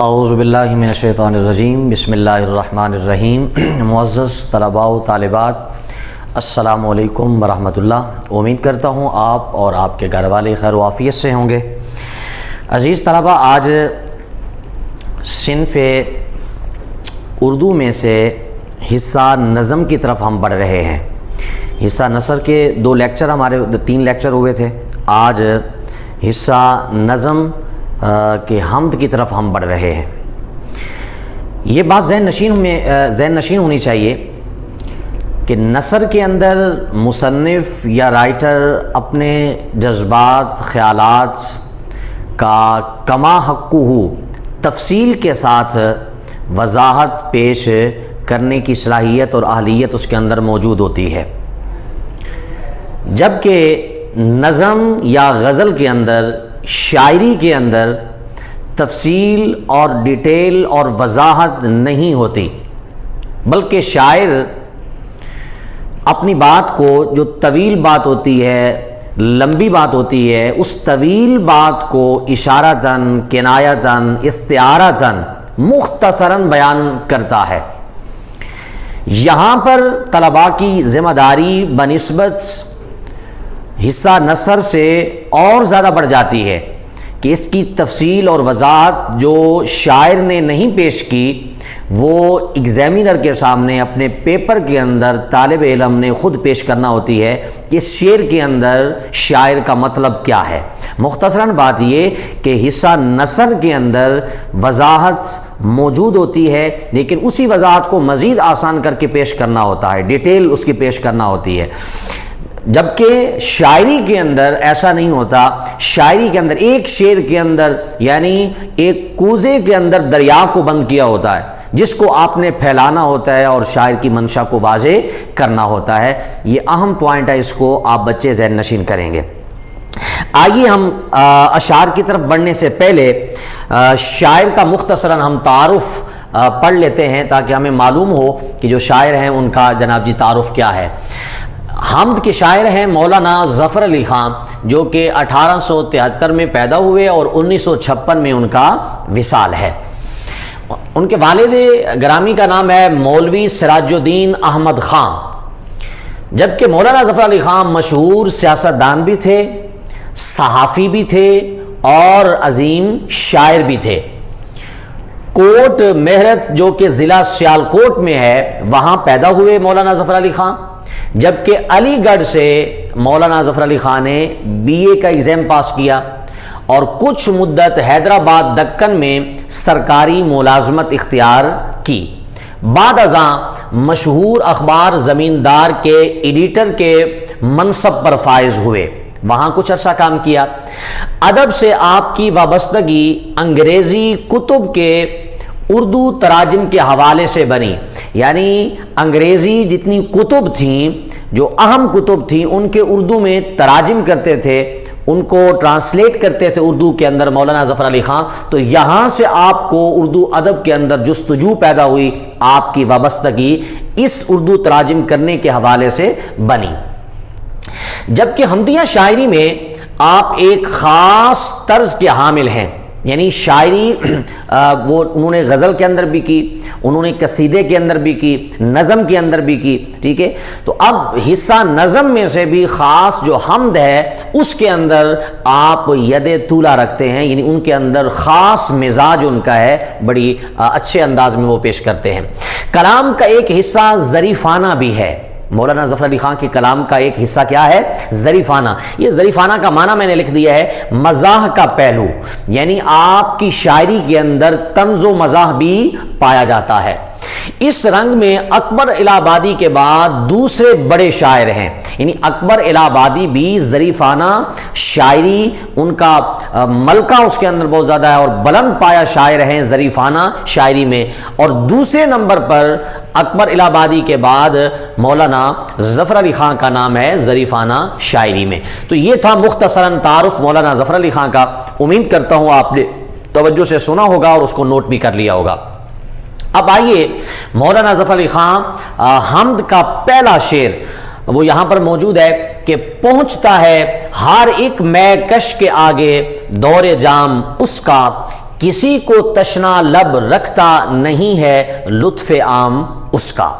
اعوذ باللہ من الشیطان الرجیم، بسم اللہ الرحمن الرحیم۔ معزز طلباء و طالبات، السلام علیکم ورحمۃ اللہ۔ امید کرتا ہوں آپ اور آپ کے گھر والے خیر و عافیت سے ہوں گے۔ عزیز طلباء، آج صنف اردو میں سے حصہ نظم کی طرف ہم بڑھ رہے ہیں۔ حصہ نثر کے تین لیکچر ہوئے تھے۔ آج حصہ نظم کے حمد کی طرف ہم بڑھ رہے ہیں۔ یہ بات ذہن نشین ہونی چاہیے کہ نثر کے اندر مصنف یا رائٹر اپنے جذبات، خیالات کا کما حقہ تفصیل کے ساتھ وضاحت پیش کرنے کی صلاحیت اور اہلیت اس کے اندر موجود ہوتی ہے، جبکہ نظم یا غزل کے اندر، شاعری کے اندر تفصیل اور ڈیٹیل اور وضاحت نہیں ہوتی، بلکہ شاعر اپنی بات کو، جو طویل بات ہوتی ہے، لمبی بات ہوتی ہے، اس طویل بات کو اشارتاً، کنایتاً، استعارتاً، مختصراً بیان کرتا ہے۔ یہاں پر طلباء کی ذمہ داری بنسبت حصہ نثر سے اور زیادہ بڑھ جاتی ہے کہ اس کی تفصیل اور وضاحت جو شاعر نے نہیں پیش کی، وہ ایگزامینر کے سامنے اپنے پیپر کے اندر طالب علم نے خود پیش کرنا ہوتی ہے کہ اس شعر کے اندر شاعر کا مطلب کیا ہے۔ مختصراً بات یہ کہ حصہ نثر کے اندر وضاحت موجود ہوتی ہے، لیکن اسی وضاحت کو مزید آسان کر کے پیش کرنا ہوتا ہے، ڈیٹیل اس کی پیش کرنا ہوتی ہے، جبکہ شاعری کے اندر ایسا نہیں ہوتا۔ شاعری کے اندر ایک شعر کے اندر، یعنی ایک کوزے کے اندر دریا کو بند کیا ہوتا ہے، جس کو آپ نے پھیلانا ہوتا ہے اور شاعر کی منشا کو واضح کرنا ہوتا ہے۔ یہ اہم پوائنٹ ہے، اس کو آپ بچے ذہن نشین کریں گے۔ آئیے ہم اشعار کی طرف بڑھنے سے پہلے شاعر کا مختصراً ہم تعارف پڑھ لیتے ہیں، تاکہ ہمیں معلوم ہو کہ جو شاعر ہیں ان کا جناب جی تعارف کیا ہے۔ حمد کے شاعر ہیں مولانا ظفر علی خان، جو کہ 1873 میں پیدا ہوئے اور 1956 میں ان کا وصال ہے۔ ان کے والد گرامی کا نام ہے مولوی سراج الدین احمد خان، جبکہ مولانا ظفر علی خان مشہور سیاستدان بھی تھے، صحافی بھی تھے اور عظیم شاعر بھی تھے۔ کوٹ مہرت، جو کہ ضلع سیالکوٹ میں ہے، وہاں پیدا ہوئے مولانا ظفر علی خان، جبکہ علی گڑھ سے مولانا ظفر علی خان نے BA کا ایگزام پاس کیا اور کچھ مدت حیدرآباد دکن میں سرکاری ملازمت اختیار کی۔ بعد ازاں مشہور اخبار زمیندار کے ایڈیٹر کے منصب پر فائز ہوئے، وہاں کچھ عرصہ کام کیا۔ ادب سے آپ کی وابستگی انگریزی کتب کے اردو تراجم کے حوالے سے بنی، یعنی انگریزی جتنی کتب تھیں، جو اہم کتب تھیں، ان کے اردو میں تراجم کرتے تھے، ان کو ٹرانسلیٹ کرتے تھے اردو کے اندر مولانا ظفر علی خان۔ تو یہاں سے آپ کو اردو ادب کے اندر جستجو پیدا ہوئی، آپ کی وابستگی اس اردو تراجم کرنے کے حوالے سے بنی۔ جبکہ حمدیہ شاعری میں آپ ایک خاص طرز کے حامل ہیں، یعنی شاعری وہ انہوں نے غزل کے اندر بھی کی، انہوں نے قصیدے کے اندر بھی کی، نظم کے اندر بھی کی، ٹھیک ہے۔ تو اب حصہ نظم میں سے بھی خاص جو حمد ہے، اس کے اندر آپ ید طولہ رکھتے ہیں، یعنی ان کے اندر خاص مزاج ان کا ہے، بڑی اچھے انداز میں وہ پیش کرتے ہیں۔ کلام کا ایک حصہ ظریفانہ بھی ہے۔ مولانا ظفر علی خان کے کلام کا ایک حصہ کیا ہے؟ ظریفانہ۔ یہ ظریفانہ کا معنی میں نے لکھ دیا ہے مزاح کا پہلو، یعنی آپ کی شاعری کے اندر طنز و مزاح بھی پایا جاتا ہے۔ اس رنگ میں اکبر الہ آبادی کے بعد دوسرے بڑے شاعر ہیں، یعنی اکبر الہ آبادی بھی ظریفانہ شاعری، ان کا ملکہ اس کے اندر بہت زیادہ ہے اور بلند پایا شاعر ہیں ظریفانہ شاعری میں، اور دوسرے نمبر پر اکبر الہ آبادی کے بعد مولانا ظفر علی خان کا نام ہے ظریفانہ شاعری میں۔ تو یہ تھا مختصراً تعارف مولانا ظفر علی خان کا۔ امید کرتا ہوں آپ نے توجہ سے سنا ہوگا اور اس کو نوٹ بھی کر لیا ہوگا۔ اب آئیے مولانا ظفر علی خان حمد کا پہلا شعر وہ یہاں پر موجود ہے کہ پہنچتا ہے ہر ایک میں کش کے آگے دور جام اس کا، کسی کو تشنا لب رکھتا نہیں ہے لطف عام اس کا۔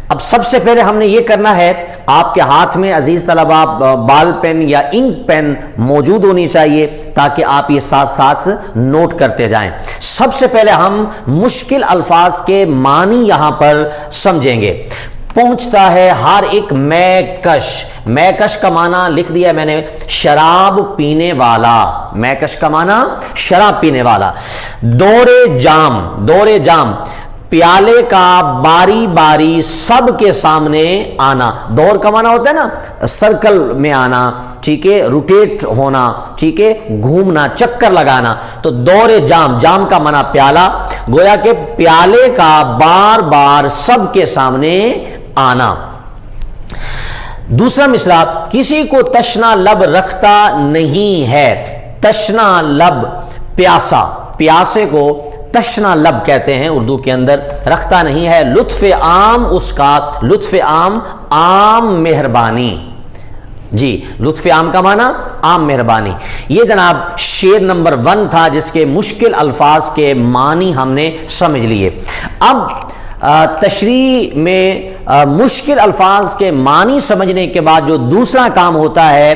اب سب سے پہلے ہم نے یہ کرنا ہے، آپ کے ہاتھ میں عزیز طلباء بال پین یا انک پین موجود ہونی چاہیے تاکہ آپ یہ ساتھ ساتھ نوٹ کرتے جائیں۔ سب سے پہلے ہم مشکل الفاظ کے معنی یہاں پر سمجھیں گے۔ پہنچتا ہے ہر ایک میکش، میکش کا معنی لکھ دیا میں نے شراب پینے والا، میکش کا معنی شراب پینے والا۔ دور جام، دور جام پیالے کا باری باری سب کے سامنے آنا۔ دور کا معنی ہوتا ہے نا سرکل میں آنا، ٹھیک ہے، روٹیٹ ہونا، ٹھیک ہے، گھومنا، چکر لگانا۔ تو دور جام، جام کا معنی پیالہ، گویا کہ پیالے کا بار بار سب کے سامنے آنا۔ دوسرا مصرع، کسی کو تشنا لب رکھتا نہیں ہے۔ تشنا لب پیاسا، پیاسے کو تشنا لب کہتے ہیں اردو کے اندر، رکھتا نہیں ہے لطف عام اس کا، لطف عام عام مہربانی، جی لطف عام کا معنی عام مہربانی۔ یہ جناب شعر نمبر 1 تھا جس کے مشکل الفاظ کے معنی ہم نے سمجھ لیے۔ اب تشریح میں مشکل الفاظ کے معنی سمجھنے کے بعد جو دوسرا کام ہوتا ہے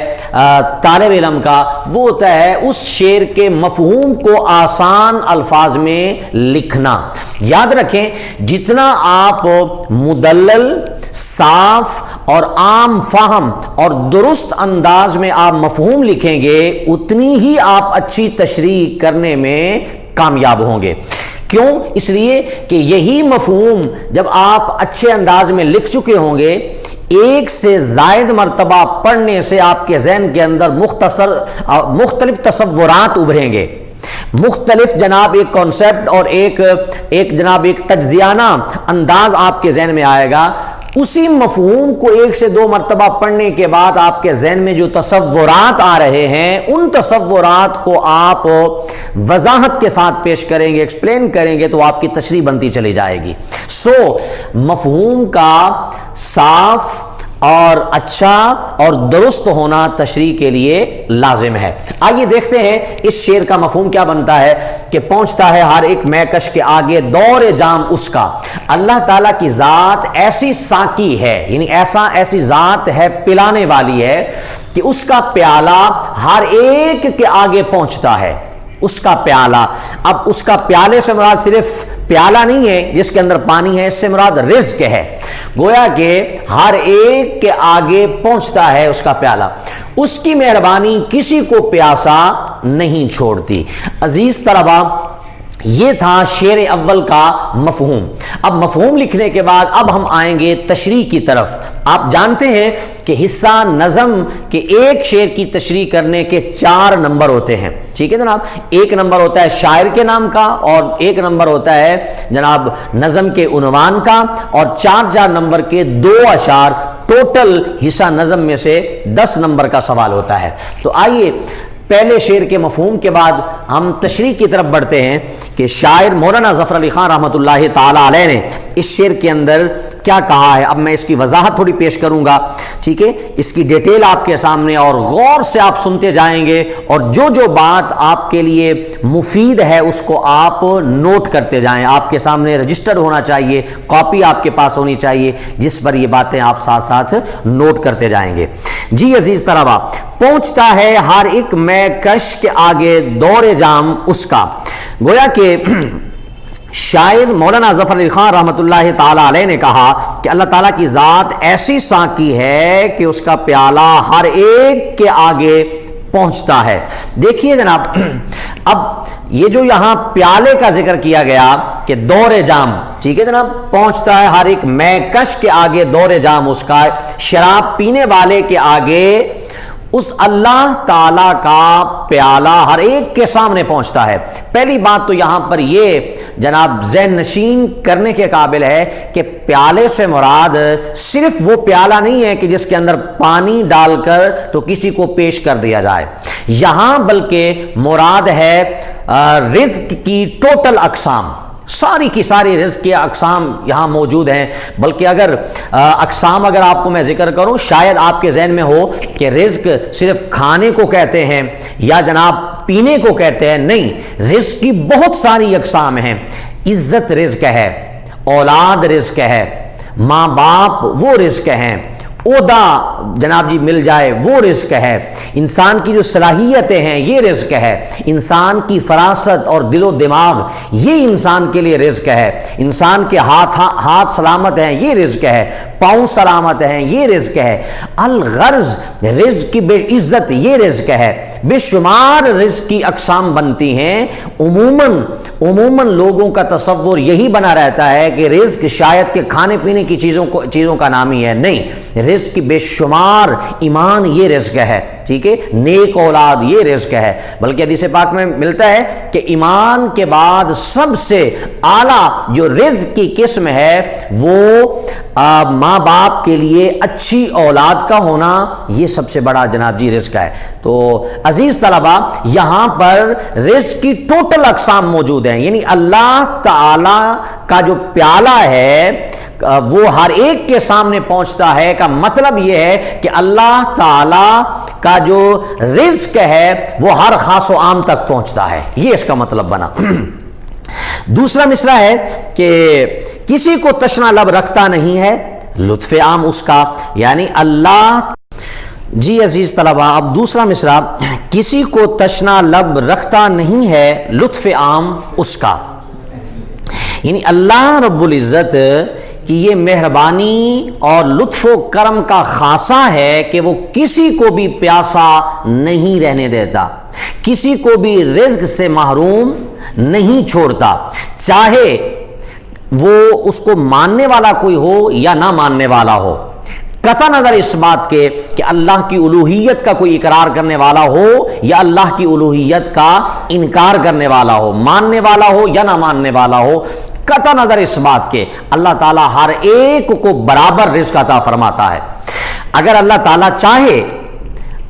طالب علم کا، وہ ہوتا ہے اس شعر کے مفہوم کو آسان الفاظ میں لکھنا۔ یاد رکھیں جتنا آپ مدلل، صاف اور عام فہم اور درست انداز میں آپ مفہوم لکھیں گے اتنی ہی آپ اچھی تشریح کرنے میں کامیاب ہوں گے۔ کیوں؟ اس لیے کہ یہی مفہوم جب آپ اچھے انداز میں لکھ چکے ہوں گے، ایک سے زائد مرتبہ پڑھنے سے آپ کے ذہن کے اندر مختلف تصورات ابھریں گے، مختلف جناب ایک کانسیپٹ اور ایک جناب ایک تجزیانہ انداز آپ کے ذہن میں آئے گا۔ اسی مفہوم کو 1 سے 2 مرتبہ پڑھنے کے بعد آپ کے ذہن میں جو تصورات آ رہے ہیں ان تصورات کو آپ وضاحت کے ساتھ پیش کریں گے، ایکسپلین کریں گے تو آپ کی تشریح بنتی چلی جائے گی۔ مفہوم کا صاف اور اچھا اور درست ہونا تشریح کے لیے لازم ہے۔ آئیے دیکھتے ہیں اس شعر کا مفہوم کیا بنتا ہے کہ پہنچتا ہے ہر ایک میکش کے آگے دور جام اس کا۔ اللہ تعالیٰ کی ذات ایسی ساقی ہے، یعنی ایسی ذات ہے پلانے والی ہے کہ اس کا پیالہ ہر ایک کے آگے پہنچتا ہے۔ اس کا پیالہ، اب اس کا پیالے سے مراد صرف پیالہ نہیں ہے جس کے اندر پانی ہے، اس سے مراد رزق ہے۔ گویا کہ ہر ایک کے آگے پہنچتا ہے اس کا پیالہ، اس کی مہربانی کسی کو پیاسا نہیں چھوڑتی۔ عزیز طلباء، یہ تھا شعر اول کا مفہوم۔ اب مفہوم لکھنے کے بعد اب ہم آئیں گے تشریح کی طرف۔ آپ جانتے ہیں کہ حصہ نظم کے ایک شعر کی تشریح کرنے کے 4 نمبر ہوتے ہیں، ٹھیک ہے جناب۔ 1 نمبر ہوتا ہے شاعر کے نام کا اور 1 نمبر ہوتا ہے جناب نظم کے عنوان کا، اور 4 نمبر کے 2 اشعار، ٹوٹل حصہ نظم میں سے 10 نمبر کا سوال ہوتا ہے۔ تو آئیے پہلے شعر کے مفہوم کے بعد ہم تشریح کی طرف بڑھتے ہیں کہ شاعر مولانا ظفر علی خان رحمۃ اللہ تعالی علیہ نے اس شعر کے اندر کیا کہا ہے۔ اب میں اس کی وضاحت تھوڑی پیش کروں گا، ٹھیک ہے، اس کی ڈیٹیل آپ کے سامنے، اور غور سے آپ سنتے جائیں گے اور جو بات آپ کے لیے مفید ہے اس کو آپ نوٹ کرتے جائیں۔ آپ کے سامنے رجسٹرڈ ہونا چاہیے، کاپی آپ کے پاس ہونی چاہیے جس پر یہ باتیں آپ ساتھ ساتھ نوٹ کرتے جائیں گے۔ جی عزیز طلباء، پہنچتا ہے ہر ایک میکش کے آگے دور جام اس کا۔ گویا کہ شاعر مولانا ظفر علی خان رحمۃ اللہ تعالی علیہ نے کہا کہ اللہ تعالیٰ کی ذات ایسی ساقی ہے کہ اس کا پیالہ ہر ایک کے آگے پہنچتا ہے۔ دیکھیے جناب، اب یہ جو یہاں پیالے کا ذکر کیا گیا کہ دور جام، ٹھیک ہے جناب، پہنچتا ہے ہر ایک میکش کے آگے دور جام اس کا، شراب پینے والے کے آگے اس اللہ تعالیٰ کا پیالہ ہر ایک کے سامنے پہنچتا ہے۔ پہلی بات تو یہاں پر یہ جناب ذہن نشین کرنے کے قابل ہے کہ پیالے سے مراد صرف وہ پیالہ نہیں ہے کہ جس کے اندر پانی ڈال کر تو کسی کو پیش کر دیا جائے، یہاں بلکہ مراد ہے رزق کی ٹوٹل اقسام، ساری کی ساری رزق کی اقسام یہاں موجود ہیں۔ بلکہ اگر اقسام اگر آپ کو میں ذکر کروں، شاید آپ کے ذہن میں ہو کہ رزق صرف کھانے کو کہتے ہیں یا جناب پینے کو کہتے ہیں، نہیں، رزق کی بہت ساری اقسام ہیں۔ عزت رزق ہے، اولاد رزق ہے، ماں باپ وہ رزق ہیں، عہدہ جناب جی مل جائے وہ رزق ہے، انسان کی جو صلاحیتیں ہیں یہ رزق ہے، انسان کی فراست اور دل و دماغ یہ انسان کے لیے رزق ہے، انسان کے ہاتھ سلامت ہیں یہ رزق ہے، پاؤں سلامت ہیں یہ رزق ہے، الغرض رزق کی بے عزت یہ رزق ہے، بے شمار رزق کی اقسام بنتی ہیں۔ عموماً لوگوں کا تصور یہی بنا رہتا ہے کہ رزق شاید کہ کھانے پینے کی چیزوں کا نام ہی ہے، نہیں، رزق کی بے شمار، ایمان یہ رزق ہے، ٹھیک ہے، نیک اولاد یہ رزق ہے، بلکہ حدیث پاک میں ملتا ہے کہ ایمان کے بعد سب سے اعلیٰ جو رزق کی قسم ہے وہ ماں باپ کے لیے اچھی اولاد کا ہونا، یہ سب سے بڑا جناب جی رزق ہے۔ تو عزیز طلبہ، یہاں پر رزق کی ٹوٹل اقسام موجود ہیں، یعنی اللہ تعالی کا جو پیالہ ہے وہ ہر ایک کے سامنے پہنچتا ہے، کا مطلب یہ ہے کہ اللہ تعالی کا جو رزق ہے وہ ہر خاص و عام تک پہنچتا ہے، یہ اس کا مطلب بنا۔ دوسرا مصرع ہے کہ کسی کو تشنا لب رکھتا نہیں ہے، لطف عام اس کا، یعنی اللہ، جی عزیز طلبہ، اب دوسرا مصرع، کسی کو تشنا لب رکھتا نہیں ہے، لطف عام اس کا، یعنی اللہ رب العزت کہ یہ مہربانی اور لطف و کرم کا خاصہ ہے کہ وہ کسی کو بھی پیاسا نہیں رہنے دیتا، کسی کو بھی رزق سے محروم نہیں چھوڑتا، چاہے وہ اس کو ماننے والا کوئی ہو یا نہ ماننے والا ہو، قطع نظر اس بات کے کہ اللہ کی الوہیت کا کوئی اقرار کرنے والا ہو یا اللہ کی الوہیت کا انکار کرنے والا ہو، ماننے والا ہو یا نہ ماننے والا ہو، قطع نظر اس بات کے اللہ تعالیٰ ہر ایک کو برابر رزق عطا فرماتا ہے۔ اگر اللہ تعالیٰ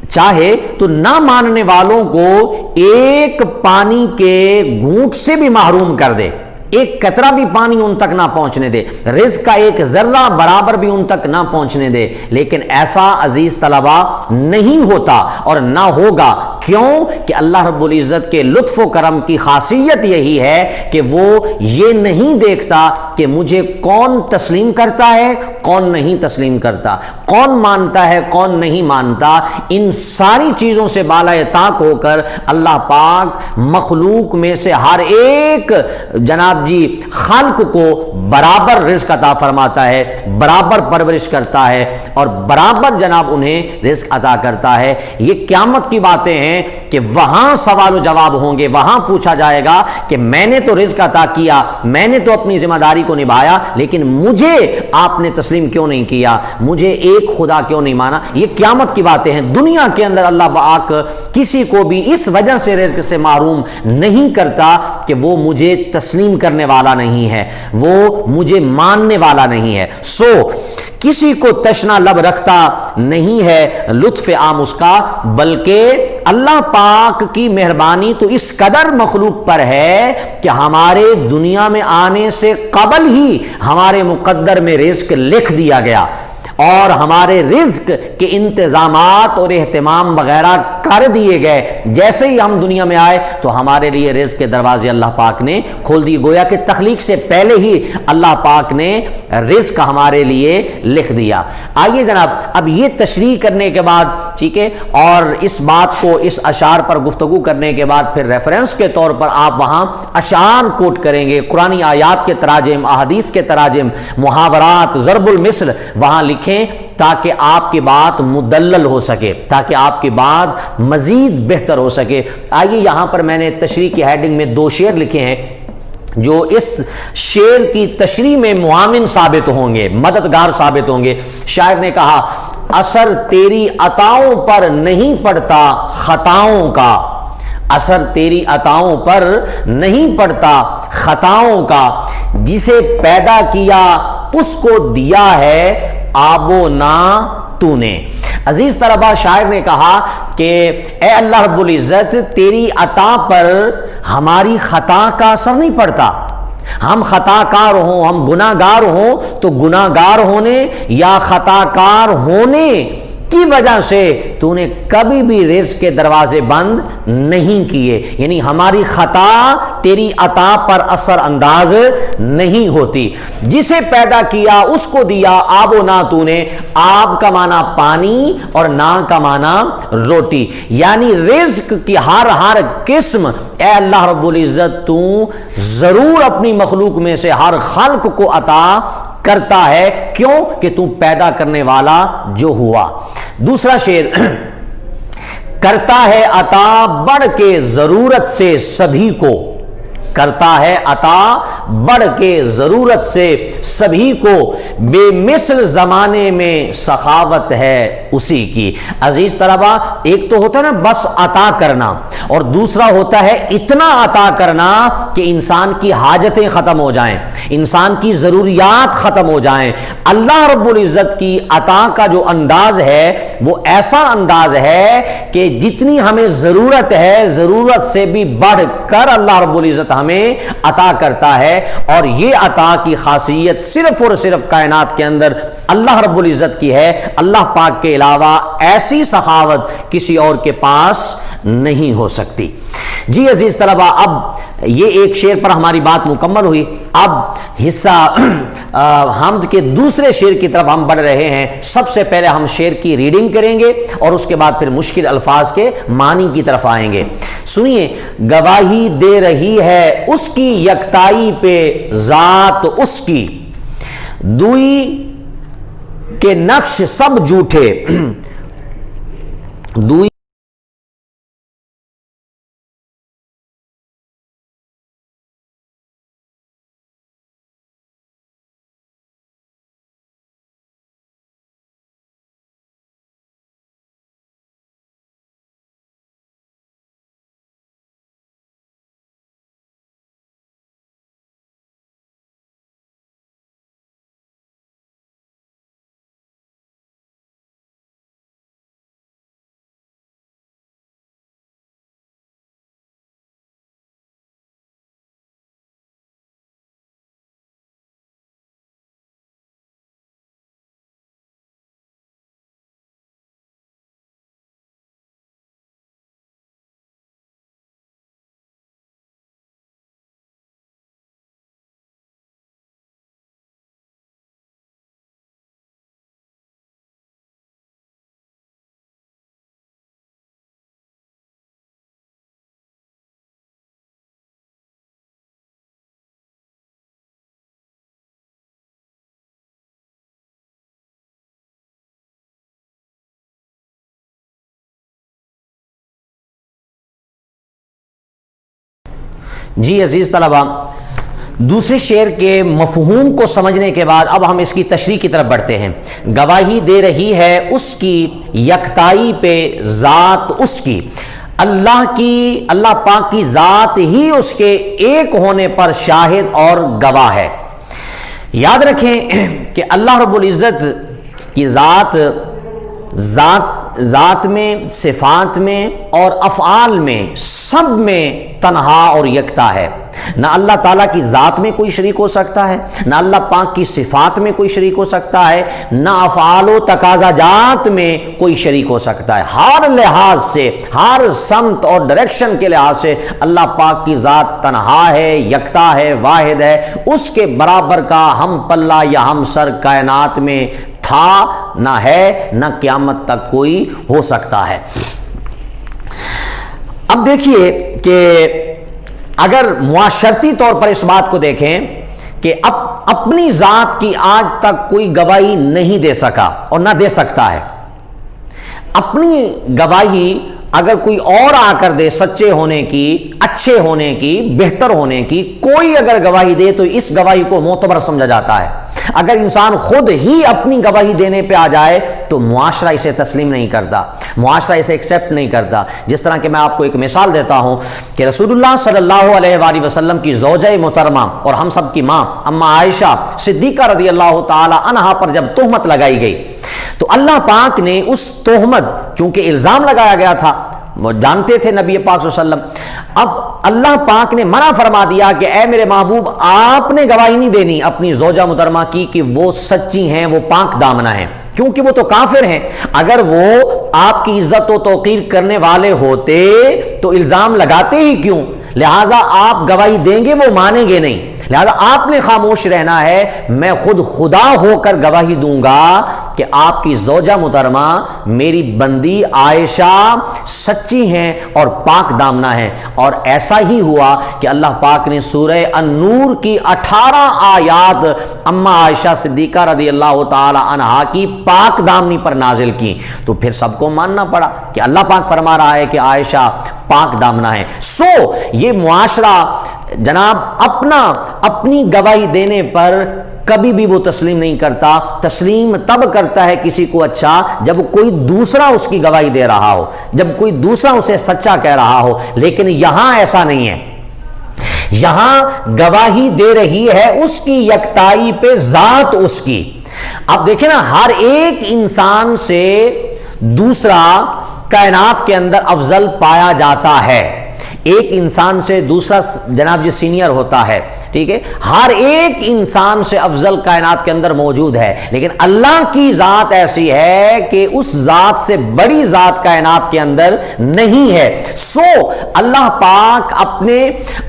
چاہے تو نہ ماننے والوں کو ایک پانی کے گھونٹ سے بھی محروم کر دے، ایک قطرہ بھی پانی ان تک نہ پہنچنے دے، رزق کا ایک ذرہ برابر بھی ان تک نہ پہنچنے دے، لیکن ایسا عزیز طلبہ نہیں ہوتا اور نہ ہوگا۔ کیوں؟ کہ اللہ رب العزت کے لطف و کرم کی خاصیت یہی ہے کہ وہ یہ نہیں دیکھتا کہ مجھے کون تسلیم کرتا ہے کون نہیں تسلیم کرتا، کون مانتا ہے کون نہیں مانتا، ان ساری چیزوں سے بالائے طاق ہو کر اللہ پاک مخلوق میں سے ہر ایک جناب جی خلق کو برابر رزق عطا فرماتا ہے، برابر پرورش کرتا ہے اور برابر جناب انہیں رزق عطا کرتا ہے۔ یہ قیامت کی باتیں ہیں کہ وہاں سوال و جواب ہوں گے، وہاں پوچھا جائے گا کہ میں نے تو رزق عطا کیا، میں نے تو اپنی ذمہ داری کو نبھایا، لیکن مجھے آپ نے تسلیم کیوں نہیں کیا، مجھے ایک خدا کیوں نہیں مانا۔ یہ قیامت کی باتیں ہیں۔ دنیا کے اندر اللہ پاک کسی کو بھی اس وجہ سے رزق سے محروم نہیں کرتا کہ وہ مجھے تسلیم کرنے والا نہیں ہے، وہ مجھے ماننے والا نہیں ہے۔ کسی کو تشنا لب رکھتا نہیں ہے لطف عام اس کا، بلکہ اللہ پاک کی مہربانی تو اس قدر مخلوق پر ہے کہ ہمارے دنیا میں آنے سے قبل ہی ہمارے مقدر میں رزق لکھ دیا گیا اور ہمارے رزق کے انتظامات اور اہتمام وغیرہ کر دیے گئے۔ جیسے ہی ہم دنیا میں آئے تو ہمارے لیے رزق کے دروازے اللہ پاک نے کھول دیے، گویا کہ تخلیق سے پہلے ہی اللہ پاک نے رزق ہمارے لیے لکھ دیا۔ آئیے جناب، اب یہ تشریح کرنے کے بعد، ٹھیک ہے، اور اس بات کو اس اشعار پر گفتگو کرنے کے بعد پھر ریفرنس کے طور پر آپ وہاں اشعار کوٹ کریں گے، قرآنی آیات کے تراجم، احادیث کے تراجم، محاورات، ضرب المثل وہاں لکھیں تاکہ آپ کی بات مدلل ہو سکے، تاکہ آپ کی بات مزید بہتر ہو سکے۔ آئیے یہاں پر میں نے تشریح کی ہیڈنگ میں 2 شعر لکھے ہیں جو اس شعر کی تشریح میں معاون ثابت ہوں گے، مددگار ثابت ہوں گے۔ شاعر نے کہا، اثر تیری عطاؤں پر نہیں پڑتا خطاؤں کا، اثر تیری عطاؤں پر نہیں پڑتا خطاؤں کا، جسے پیدا کیا اس کو دیا ہے آب و نا تو نے۔ عزیز طلبہ، شاعر نے کہا کہ اے اللہ رب العزت، تیری عطا پر ہماری خطا کا اثر نہیں پڑتا۔ ہم خطا کار ہوں، ہم گناہ گار ہوں تو گناہ گار ہونے یا خطا کار ہونے کی وجہ سے تو نے کبھی بھی رزق کے دروازے بند نہیں کیے، یعنی ہماری خطا تیری عطا پر اثر انداز نہیں ہوتی۔ جسے پیدا کیا اس کو دیا آب و نا، تو نے آب کا معنی پانی اور نا کا معنی روٹی، یعنی رزق کی ہر قسم اے اللہ رب العزت تو ضرور اپنی مخلوق میں سے ہر خلق کو عطا کرتا ہے، کیوں کہ تو پیدا کرنے والا جو ہوا۔ دوسرا شعر، کرتا ہے عطا بڑھ کے ضرورت سے سبھی کو، کرتا ہے عطا بڑھ کے ضرورت سے سبھی کو، بے مثل زمانے میں سخاوت ہے اسی کی۔ عزیز طلبہ، ایک تو ہوتا ہے نا بس عطا کرنا، اور دوسرا ہوتا ہے اتنا عطا کرنا کہ انسان کی حاجتیں ختم ہو جائیں، انسان کی ضروریات ختم ہو جائیں۔ اللہ رب العزت کی عطا کا جو انداز ہے وہ ایسا انداز ہے کہ جتنی ہمیں ضرورت ہے ضرورت سے بھی بڑھ کر اللہ رب العزت ہمیں عطا کرتا ہے، اور یہ عطا کی خاصیت صرف اور صرف کائنات کے اندر اللہ رب العزت کی ہے۔ اللہ پاک کے علاوہ ایسی سخاوت کسی اور کے پاس نہیں ہو سکتی۔ جی عزیز طلبہ، اب یہ ایک شعر پر ہماری بات مکمل ہوئی، اب حصہ حمد کے دوسرے شعر کی طرف ہم بڑھ رہے ہیں۔ سب سے پہلے ہم شعر کی ریڈنگ کریں گے اور اس کے بعد پھر مشکل الفاظ کے معنی کی طرف آئیں گے۔ سنیے، گواہی دے رہی ہے اس کی یکتائی پہ ذات اس کی، دوئی کے نقش سب جھوٹے، دوئی جی عزیز طلبہ، دوسرے شعر کے مفہوم کو سمجھنے کے بعد اب ہم اس کی تشریح کی طرف بڑھتے ہیں۔ گواہی دے رہی ہے اس کی یکتائی پہ ذات اس کی، اللہ پاک کی ذات ہی اس کے ایک ہونے پر شاہد اور گواہ ہے۔ یاد رکھیں کہ اللہ رب العزت کی ذات میں، صفات میں اور افعال میں سب میں تنہا اور یکتا ہے۔ نہ اللہ تعالیٰ کی ذات میں کوئی شریک ہو سکتا ہے، نہ اللہ پاک کی صفات میں کوئی شریک ہو سکتا ہے، نہ افعال و تقاضا جات میں کوئی شریک ہو سکتا ہے۔ ہر لحاظ سے، ہر سمت اور ڈائریکشن کے لحاظ سے اللہ پاک کی ذات تنہا ہے، یکتا ہے، واحد ہے۔ اس کے برابر کا ہم پلہ یا ہم سر کائنات میں تھا نہ ہے، نہ قیامت تک کوئی ہو سکتا ہے۔ اب دیکھیے کہ اگر معاشرتی طور پر اس بات کو دیکھیں کہ اپنی ذات کی آج تک کوئی گواہی نہیں دے سکا اور نہ دے سکتا ہے، اپنی گواہی اگر کوئی اور آ کر دے سچے ہونے کی، اچھے ہونے کی، بہتر ہونے کی، کوئی اگر گواہی دے تو اس گواہی کو معتبر سمجھا جاتا ہے۔ اگر انسان خود ہی اپنی گواہی دینے پہ آ جائے تو معاشرہ اسے تسلیم نہیں کرتا، معاشرہ اسے ایکسیپٹ نہیں کرتا۔ جس طرح کہ میں آپ کو ایک مثال دیتا ہوں کہ رسول اللہ صلی اللہ علیہ وآلہ وسلم کی زوجہ محترمہ اور ہم سب کی ماں اما عائشہ صدیقہ رضی اللہ تعالی عنہا پر جب تہمت لگائی گئی تو اللہ پاک نے اس تہمت، چونکہ الزام لگایا گیا تھا، وہ جانتے تھے نبی پاک صلی اللہ علیہ وسلم، اب اللہ پاک نے منع فرما دیا کہ اے میرے محبوب آپ نے گواہی نہیں دینی اپنی زوجہ محترمہ کی کہ وہ سچی ہیں، وہ پاک دامنہ ہیں۔ کیونکہ وہ تو کافر ہیں. اگر وہ آپ کی عزت و توقیر کرنے والے ہوتے تو الزام لگاتے ہی کیوں؟ لہٰذا آپ گواہی دیں گے، وہ مانیں گے نہیں، لہذا آپ نے خاموش رہنا ہے. میں خود خدا ہو کر گواہی دوں گا کہ آپ کی زوجہ محترمہ میری بندی عائشہ سچی ہیں اور پاک دامنہ ہیں. اور ایسا ہی ہوا کہ اللہ پاک نے سورہ النور کی 18 آیات اما عائشہ صدیقہ رضی اللہ تعالی عنہا کی پاک دامنی پر نازل کی. تو پھر سب کو ماننا پڑا کہ اللہ پاک فرما رہا ہے کہ عائشہ پاک دامنہ ہے. سو یہ معاشرہ جناب اپنی گواہی دینے پر کبھی بھی وہ تسلیم نہیں کرتا. تسلیم تب کرتا ہے کسی کو اچھا جب کوئی دوسرا اس کی گواہی دے رہا ہو، جب کوئی دوسرا اسے سچا کہہ رہا ہو. لیکن یہاں ایسا نہیں ہے. یہاں گواہی دے رہی ہے اس کی یکتائی پہ ذات اس کی. اب دیکھیں نا، ہر ایک انسان سے دوسرا کائنات کے اندر افضل پایا جاتا ہے. ایک انسان سے دوسرا جناب جی سینئر ہوتا ہے، ٹھیک ہے، ہر ایک انسان سے افضل کائنات کے اندر موجود ہے. لیکن اللہ کی ذات ایسی ہے کہ اس ذات سے بڑی ذات کائنات کے اندر نہیں ہے. سو اللہ پاک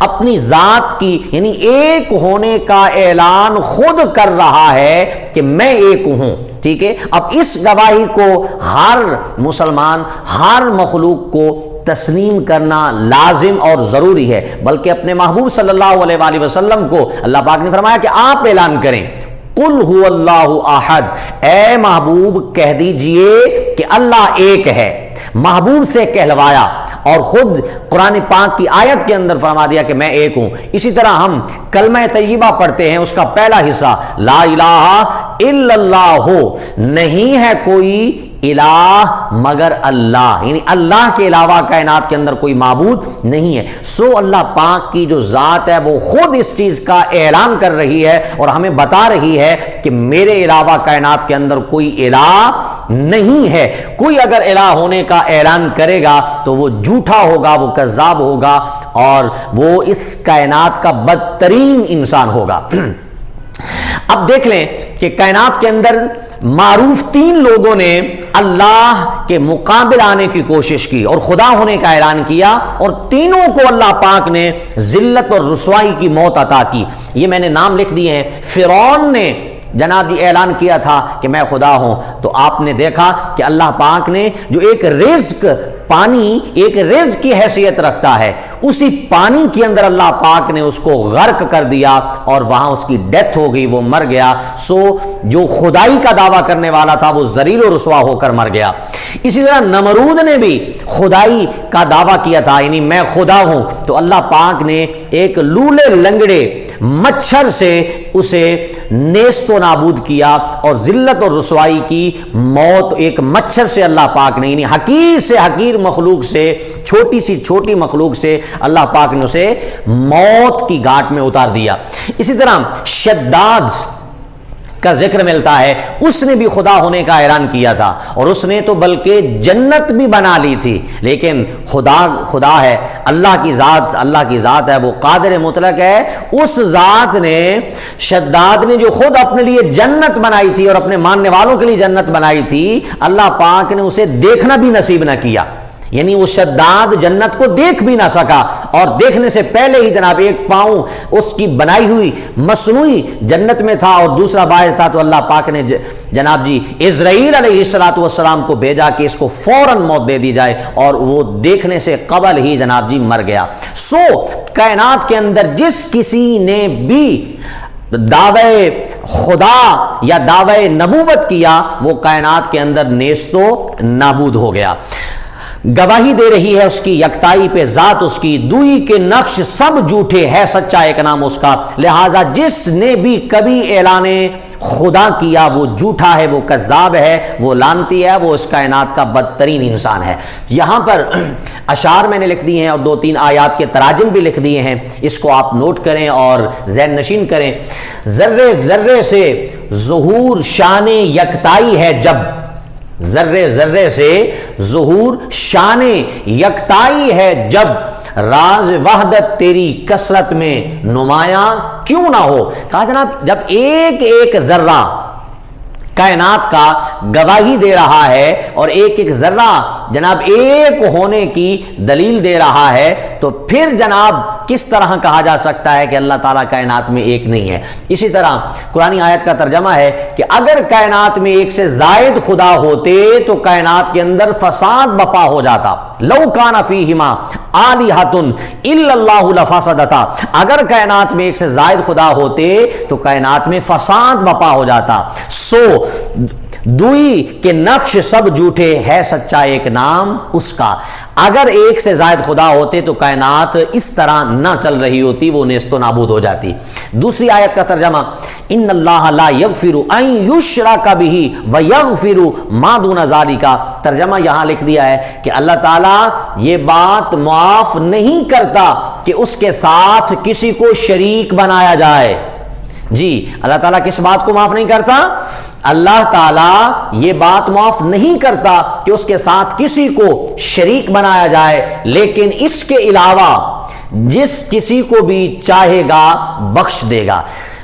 اپنی ذات کی یعنی ایک ہونے کا اعلان خود کر رہا ہے کہ میں ایک ہوں. ٹھیک ہے، اب اس گواہی کو ہر مسلمان، ہر مخلوق کو تسلیم کرنا لازم اور ضروری ہے. بلکہ اپنے محبوب صلی اللہ علیہ وآلہ وسلم کو اللہ پاک نے فرمایا کہ آپ اعلان کریں، قل هو اللہ احد، اے محبوب کہہ دیجئے کہ اللہ ایک ہے. محبوب سے کہلوایا اور خود قرآن پاک کی آیت کے اندر فرما دیا کہ میں ایک ہوں. اسی طرح ہم کلمہ طیبہ پڑھتے ہیں، اس کا پہلا حصہ لا الہ الا اللہ، نہیں ہے کوئی الہ مگر اللہ، یعنی اللہ کے علاوہ کائنات کے اندر کوئی معبود نہیں ہے. سو اللہ پاک کی جو ذات ہے وہ خود اس چیز کا اعلان کر رہی ہے اور ہمیں بتا رہی ہے کہ میرے علاوہ کائنات کے اندر کوئی الہ نہیں ہے. کوئی اگر الہ ہونے کا اعلان کرے گا تو وہ جھوٹا ہوگا، وہ کذاب ہوگا اور وہ اس کائنات کا بدترین انسان ہوگا. اب دیکھ لیں کہ کائنات کے اندر معروف 3 لوگوں نے اللہ کے مقابل آنے کی کوشش کی اور خدا ہونے کا اعلان کیا، اور تینوں کو اللہ پاک نے ذلت اور رسوائی کی موت عطا کی. یہ میں نے نام لکھ دیے ہیں. فرعون نے جناب جی اعلان کیا تھا کہ میں خدا ہوں، تو آپ نے دیکھا کہ اللہ پاک نے جو ایک رزق، پانی ایک رزق کی حیثیت رکھتا ہے، اسی پانی کے اندر اللہ پاک نے اس کو غرق کر دیا اور وہاں اس کی ڈیتھ ہو گئی، وہ مر گیا. سو جو خدائی کا دعویٰ کرنے والا تھا وہ ذلیل و رسوا ہو کر مر گیا. اسی طرح نمرود نے بھی خدائی کا دعویٰ کیا تھا، یعنی میں خدا ہوں، تو اللہ پاک نے ایک لولے لنگڑے مچھر سے اسے نیست و نابود کیا اور ذلت اور رسوائی کی موت ایک مچھر سے اللہ پاک نے، یعنی حقیر سے حقیر مخلوق سے، چھوٹی سی چھوٹی مخلوق سے اللہ پاک نے اسے موت کی گھاٹ میں اتار دیا. اسی طرح شداد کا ذکر ملتا ہے، اس نے بھی خدا ہونے کا اعلان کیا تھا اور اس نے تو بلکہ جنت بھی بنا لی تھی. لیکن خدا ہے، اللہ کی ذات ہے، وہ قادر مطلق ہے. اس ذات نے شداد نے جو خود اپنے لیے جنت بنائی تھی اور اپنے ماننے والوں کے لیے جنت بنائی تھی، اللہ پاک نے اسے دیکھنا بھی نصیب نہ کیا. یعنی وہ شداد جنت کو دیکھ بھی نہ سکا اور دیکھنے سے پہلے ہی جناب ایک پاؤں اس کی بنائی ہوئی مصنوعی جنت میں تھا اور دوسرا باہر تھا. تو اللہ پاک نے جناب جی اسرائیل علیہ السلام کو بھیجا کہ اس کو فوراً موت دے دی جائے، اور وہ دیکھنے سے قبل ہی جناب جی مر گیا. سو کائنات کے اندر جس کسی نے بھی دعوے خدا یا دعوے نبوت کیا، وہ کائنات کے اندر نیست و نابود ہو گیا. گواہی دے رہی ہے اس کی یکتائی پہ ذات اس کی، دوئی کے نقش سب جھوٹے ہے، سچا ایک نام اس کا. لہٰذا جس نے بھی کبھی اعلان خدا کیا وہ جھوٹا ہے، وہ کذاب ہے، وہ لعنتی ہے، وہ اس کائنات کا بدترین انسان ہے. یہاں پر اشعار میں نے لکھ دیے ہیں اور 2-3 آیات کے تراجم بھی لکھ دیے ہیں، اس کو آپ نوٹ کریں اور ذہن نشین کریں. ذرے ذرے سے ظہور شان یکتائی ہے جب، ذرے ذرے سے ظہور شان یکتائی ہے جب، راز وحدت تیری کثرت میں نمایاں کیوں نہ ہو. کہا جناب جب ایک ایک ذرہ کائنات کا گواہی دے رہا ہے اور ایک ایک ذرہ جناب ایک ہونے کی دلیل دے رہا ہے، تو پھر جناب کس طرح کہا جا سکتا ہے کہ اللہ تعالیٰ کائنات میں ایک نہیں ہے؟ اسی طرح قرآن آیت کا ترجمہ ہے کہ اگر کائنات میں ایک سے زائد خدا ہوتے تو کائنات کے اندر فساد بپا ہو جاتا. لو کان فیہما آلہۃ الا اللہ لفسدتا، اگر کائنات میں ایک سے زائد خدا ہوتے تو کائنات میں فساد بپا ہو جاتا. سو دوئی کے نقش سب جھوٹے، ہے سچا ایک نام اس کا. اگر ایک سے زائد خدا ہوتے تو کائنات اس طرح نہ چل رہی ہوتی، وہ نیست و نابود ہو جاتی. دوسری آیت کا ترجمہ ان اللہ لا یغفر ان یشرک بہ ویغفر ما دون ذلک، ترجمہ یہاں لکھ دیا ہے کہ اللہ تعالیٰ یہ بات معاف نہیں کرتا کہ اس کے ساتھ کسی کو شریک بنایا جائے. جی اللہ تعالیٰ کس بات کو معاف نہیں کرتا؟ اللہ تعالیٰ یہ بات معاف نہیں کرتا کہ اس کے ساتھ کسی کو شریک بنایا جائے، لیکن اس کے علاوہ جس کسی کو بھی چاہے گا بخش دے گا.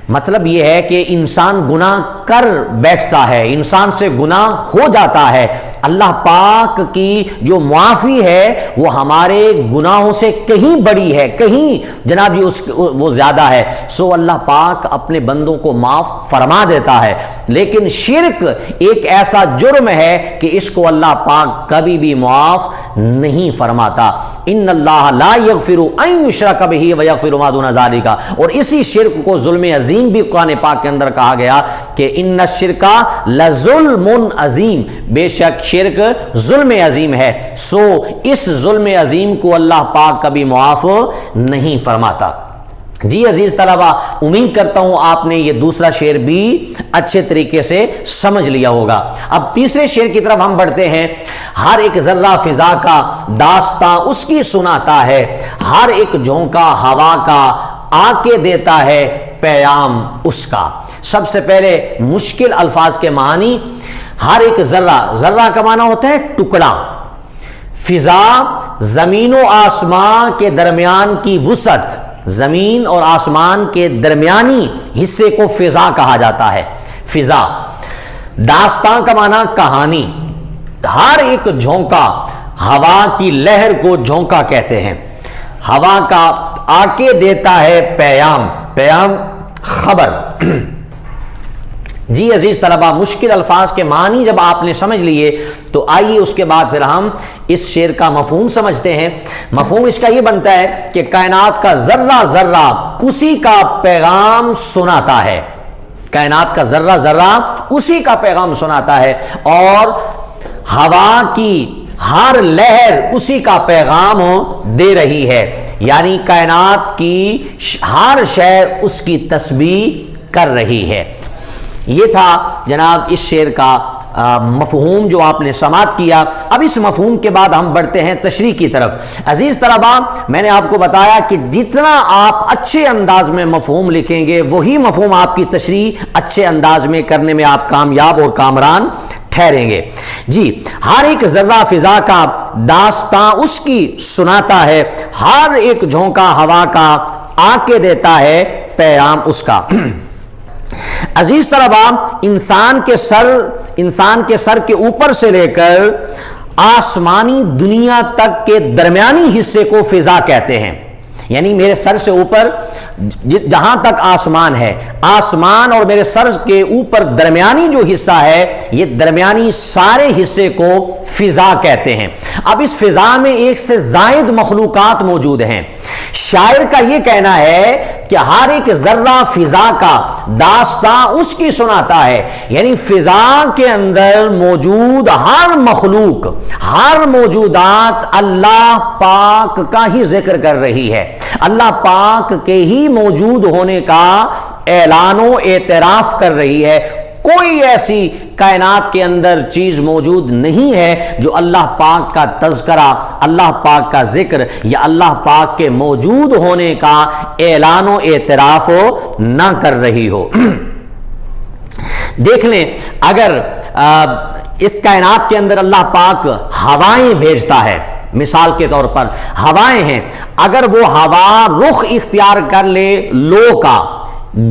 مطلب یہ ہے کہ انسان گناہ کر بیٹھتا ہے، انسان سے گناہ ہو جاتا ہے، اللہ پاک کی جو معافی ہے وہ ہمارے گناہوں سے کہیں بڑی ہے، کہیں جناب جی وہ زیادہ ہے. سو اللہ پاک اپنے بندوں کو معاف فرما دیتا ہے. لیکن شرک ایک ایسا جرم ہے کہ اس کو اللہ پاک کبھی بھی معاف نہیں فرماتا. ان اللہ لا یغفر ان یشرک بہ ویغفر ما دون ذلک، اور اسی شرک کو ظلم عظیم بھی قرآن پاک کے اندر کہا گیا کہ ان الشرک لظلم عظیم، بے شک شرک ظلم عظیم ہے. سو اس ظلم عظیم کو اللہ پاک کبھی معاف نہیں فرماتا. جی عزیز طلبہ، امید کرتا ہوں آپ نے یہ دوسرا شعر بھی اچھے طریقے سے سمجھ لیا ہوگا. اب تیسرے شعر کی طرف ہم بڑھتے ہیں. ہر ایک ذرہ فضا کا داستاں اس کی سناتا ہے، ہر ایک جھونکا ہوا کا آ کے دیتا ہے پیام اس کا. سب سے پہلے مشکل الفاظ کے معنی. ہر ایک ذرہ، ذرہ کا معنی ہوتا ہے ٹکڑا. فضا زمین و آسمان کے درمیان کی وسعت، زمین اور آسمان کے درمیانی حصے کو فضا کہا جاتا ہے. فضا. داستان کا معنی کہانی. ہر ایک جھونکا، ہوا کی لہر کو جھونکا کہتے ہیں. ہوا کا آ کے دیتا ہے پیام، پیام خبر. جی عزیز طلبہ، مشکل الفاظ کے معنی جب آپ نے سمجھ لیے تو آئیے اس کے بعد پھر ہم اس شعر کا مفہوم سمجھتے ہیں. مفہوم اس کا یہ بنتا ہے کہ کائنات کا ذرہ ذرہ اسی کا پیغام سناتا ہے. کائنات کا ذرہ ذرہ اسی کا پیغام سناتا ہے، اور ہوا کی ہر لہر اسی کا پیغام دے رہی ہے. یعنی کائنات کی ہر شے اس کی تسبیح کر رہی ہے. یہ تھا جناب اس شعر کا مفہوم جو آپ نے سماعت کیا. اب اس مفہوم کے بعد ہم بڑھتے ہیں تشریح کی طرف. عزیز طلبہ، میں نے آپ کو بتایا کہ جتنا آپ اچھے انداز میں مفہوم لکھیں گے وہی مفہوم آپ کی تشریح اچھے انداز میں کرنے میں آپ کامیاب اور کامران ٹھہریں گے. جی ہر ایک ذرہ فضا کا داستاں اس کی سناتا ہے، ہر ایک جھونکا ہوا کا آ کے دیتا ہے پیام اس کا. عزیز طلبہ، انسان کے سر کے اوپر سے لے کر آسمانی دنیا تک کے درمیانی حصے کو فضا کہتے ہیں. یعنی میرے سر سے اوپر جہاں تک آسمان ہے، آسمان اور میرے سر کے اوپر درمیانی جو حصہ ہے، یہ درمیانی سارے حصے کو فضا کہتے ہیں. اب اس فضا میں ایک سے زائد مخلوقات موجود ہیں. شاعر کا یہ کہنا ہے کہ ہر ایک ذرہ فضا کا داستاں اس کی سناتا ہے. یعنی فضا کے اندر موجود ہر مخلوق، ہر موجودات اللہ پاک کا ہی ذکر کر رہی ہے، اللہ پاک کے ہی موجود ہونے کا اعلان و اعتراف کر رہی ہے. کوئی ایسی کائنات کے اندر چیز موجود نہیں ہے جو اللہ پاک کا تذکرہ، اللہ پاک کا ذکر یا اللہ پاک کے موجود ہونے کا اعلان و اعتراف نہ کر رہی ہو. دیکھ لیں، اگر اس کائنات کے اندر اللہ پاک ہوائیں بھیجتا ہے، مثال کے طور پر ہوائیں ہیں، اگر وہ ہوا رخ اختیار کر لے لو کا،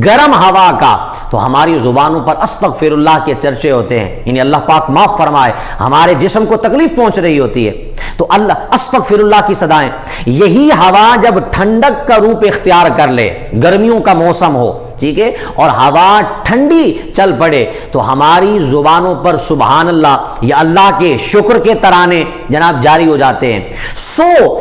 گرم ہوا کا، تو ہماری زبانوں پر استغفر اللہ کے چرچے ہوتے ہیں، یعنی اللہ پاک معاف فرمائے، ہمارے جسم کو تکلیف پہنچ رہی ہوتی ہے تو اللہ استغفر اللہ کی صدائیں۔ یہی ہوا جب ٹھنڈک کا روپ اختیار کر لے، گرمیوں کا موسم ہو، ٹھیک ہے، اور ہوا ٹھنڈی چل پڑے تو ہماری زبانوں پر سبحان اللہ یا اللہ کے شکر کے ترانے جناب جاری ہو جاتے ہیں۔ سو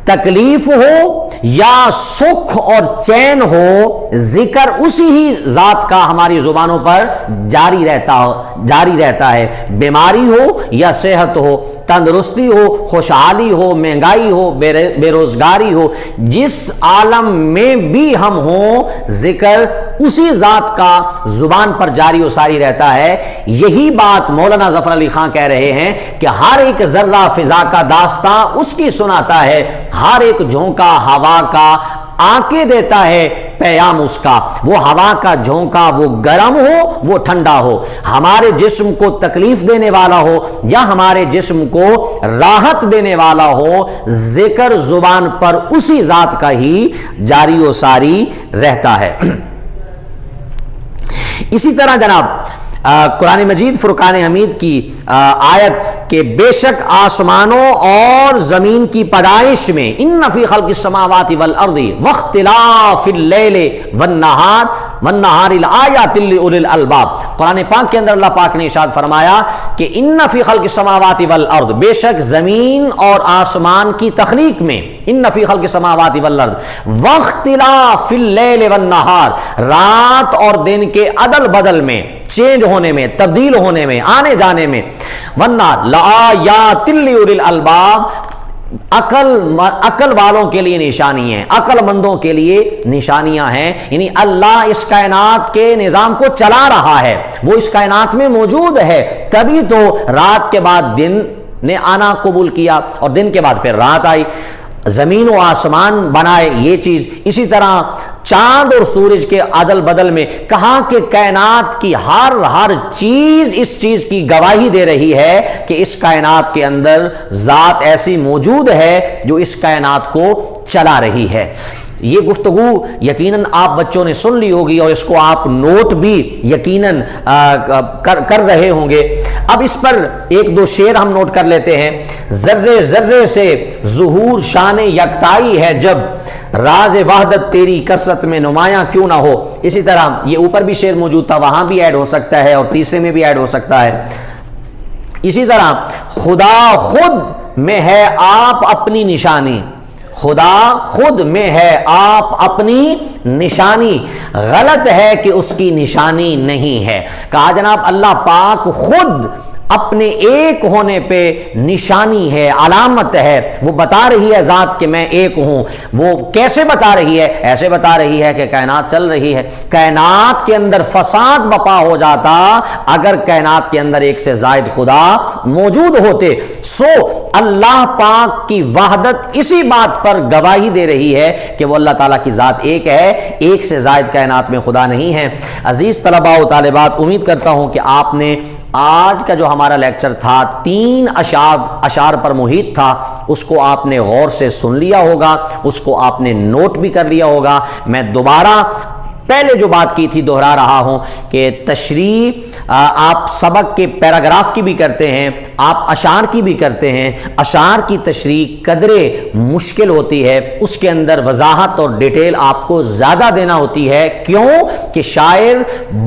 تکلیف ہو یا سکھ اور چین ہو، ذکر اسی ہی ذات کا ہماری زبانوں پر جاری رہتا ہے، بیماری ہو یا صحت ہو، تندرستی ہو، خوشحالی ہو، مہنگائی ہو، بے روزگاری ہو، جس عالم میں بھی ہم ہوں، ذکر اسی ذات کا زبان پر جاری و ساری رہتا ہے۔ یہی بات مولانا ظفر علی خان کہہ رہے ہیں کہ ہر ایک ذرہ فضا کا داستاں اس کی سناتا ہے، ہر ایک جھونکا ہوا کا آنکے دیتا ہے پیام اس کا۔ وہ ہوا کا جھونکا وہ گرم ہو وہ ٹھنڈا ہو، ہمارے جسم کو تکلیف دینے والا ہو یا ہمارے جسم کو راحت دینے والا ہو، ذکر زبان پر اسی ذات کا ہی جاری و ساری رہتا ہے۔ اسی طرح جناب قرآن مجید فرقان حمید کی آیت کہ بے شک آسمانوں اور زمین کی پیدائش میں ان فی خلق السماوات والارض واختلاف اللیل والنہار لآیات لأولی الالباب، قرآن پاک کے اندر اللہ پاک نے ارشاد فرمایا کہ ان فی خلق السماوات والارض، بے شک زمین اور آسمان کی تخلیق میں، ان فی خلق السماوات والارض واختلاف اللیل والنہار، رات اور دن کے عدل بدل میں، چینج ہونے میں، تبدیل ہونے میں، آنے جانے میں، والنہار لآیات لأولی الالباب، عقل والوں کے لیے نشانی ہیں، عقل مندوں کے لیے نشانیاں ہیں، یعنی اللہ اس کائنات کے نظام کو چلا رہا ہے، وہ اس کائنات میں موجود ہے، تبھی تو رات کے بعد دن نے آنا قبول کیا اور دن کے بعد پھر رات آئی، زمین و آسمان بنائے، یہ چیز۔ اسی طرح چاند اور سورج کے عدل بدل میں کہا کہ کائنات کی ہر چیز اس چیز کی گواہی دے رہی ہے کہ اس کائنات کے اندر ذات ایسی موجود ہے جو اس کائنات کو چلا رہی ہے۔ یہ گفتگو یقیناً آپ بچوں نے سن لی ہوگی اور اس کو آپ نوٹ بھی یقیناً کر رہے ہوں گے۔ اب اس پر ایک دو شعر ہم نوٹ کر لیتے ہیں۔ ذرے ذرے سے ظہور شان یکتائی ہے جب، راز وحدت تیری کثرت میں نمایاں کیوں نہ ہو۔ اسی طرح یہ اوپر بھی شعر موجود تھا، وہاں بھی ایڈ ہو سکتا ہے اور تیسرے میں بھی ایڈ ہو سکتا ہے۔ اسی طرح خدا خود میں ہے آپ اپنی نشانی، خدا خود میں ہے آپ اپنی نشانی، غلط ہے کہ اس کی نشانی نہیں ہے۔ کہا جناب اللہ پاک خود اپنے ایک ہونے پہ نشانی ہے، علامت ہے، وہ بتا رہی ہے ذات کہ میں ایک ہوں۔ وہ کیسے بتا رہی ہے؟ ایسے بتا رہی ہے کہ کائنات چل رہی ہے، کائنات کے اندر فساد بپا ہو جاتا اگر کائنات کے اندر ایک سے زائد خدا موجود ہوتے۔ سو اللہ پاک کی وحدت اسی بات پر گواہی دے رہی ہے کہ وہ اللہ تعالیٰ کی ذات ایک ہے، ایک سے زائد کائنات میں خدا نہیں ہے۔ عزیز طلباء و طالبات، امید کرتا ہوں کہ آپ نے آج کا جو ہمارا لیکچر تھا 3 اشعار پر محیط تھا، اس کو آپ نے غور سے سن لیا ہوگا، اس کو آپ نے نوٹ بھی کر لیا ہوگا۔ میں دوبارہ پہلے جو بات کی تھی دہرا رہا ہوں کہ تشریح آپ سبق کے پیراگراف کی بھی کرتے ہیں، آپ اشعار کی بھی کرتے ہیں۔ اشعار کی تشریح قدرے مشکل ہوتی ہے، اس کے اندر وضاحت اور ڈیٹیل آپ کو زیادہ دینا ہوتی ہے۔ کیوں کہ شاعر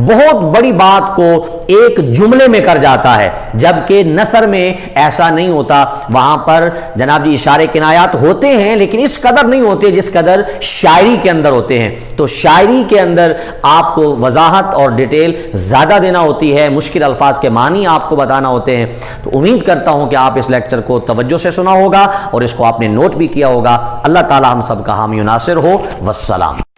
بہت بڑی بات کو ایک جملے میں کر جاتا ہے، جبکہ نثر میں ایسا نہیں ہوتا۔ وہاں پر جناب جی اشارے کنایات ہوتے ہیں لیکن اس قدر نہیں ہوتے جس قدر شاعری کے اندر ہوتے ہیں۔ تو شاعری کے اندر آپ کو وضاحت اور ڈیٹیل زیادہ دینا ہوتی ہے، مشکل الفاظ کے معنی آپ کو بتانا ہوتے ہیں۔ تو امید کرتا ہوں کہ آپ اس لیکچر کو توجہ سے سنا ہوگا اور اس کو آپ نے نوٹ بھی کیا ہوگا۔ اللہ تعالی ہم سب کا حامی و ناصر ہو۔ والسلام۔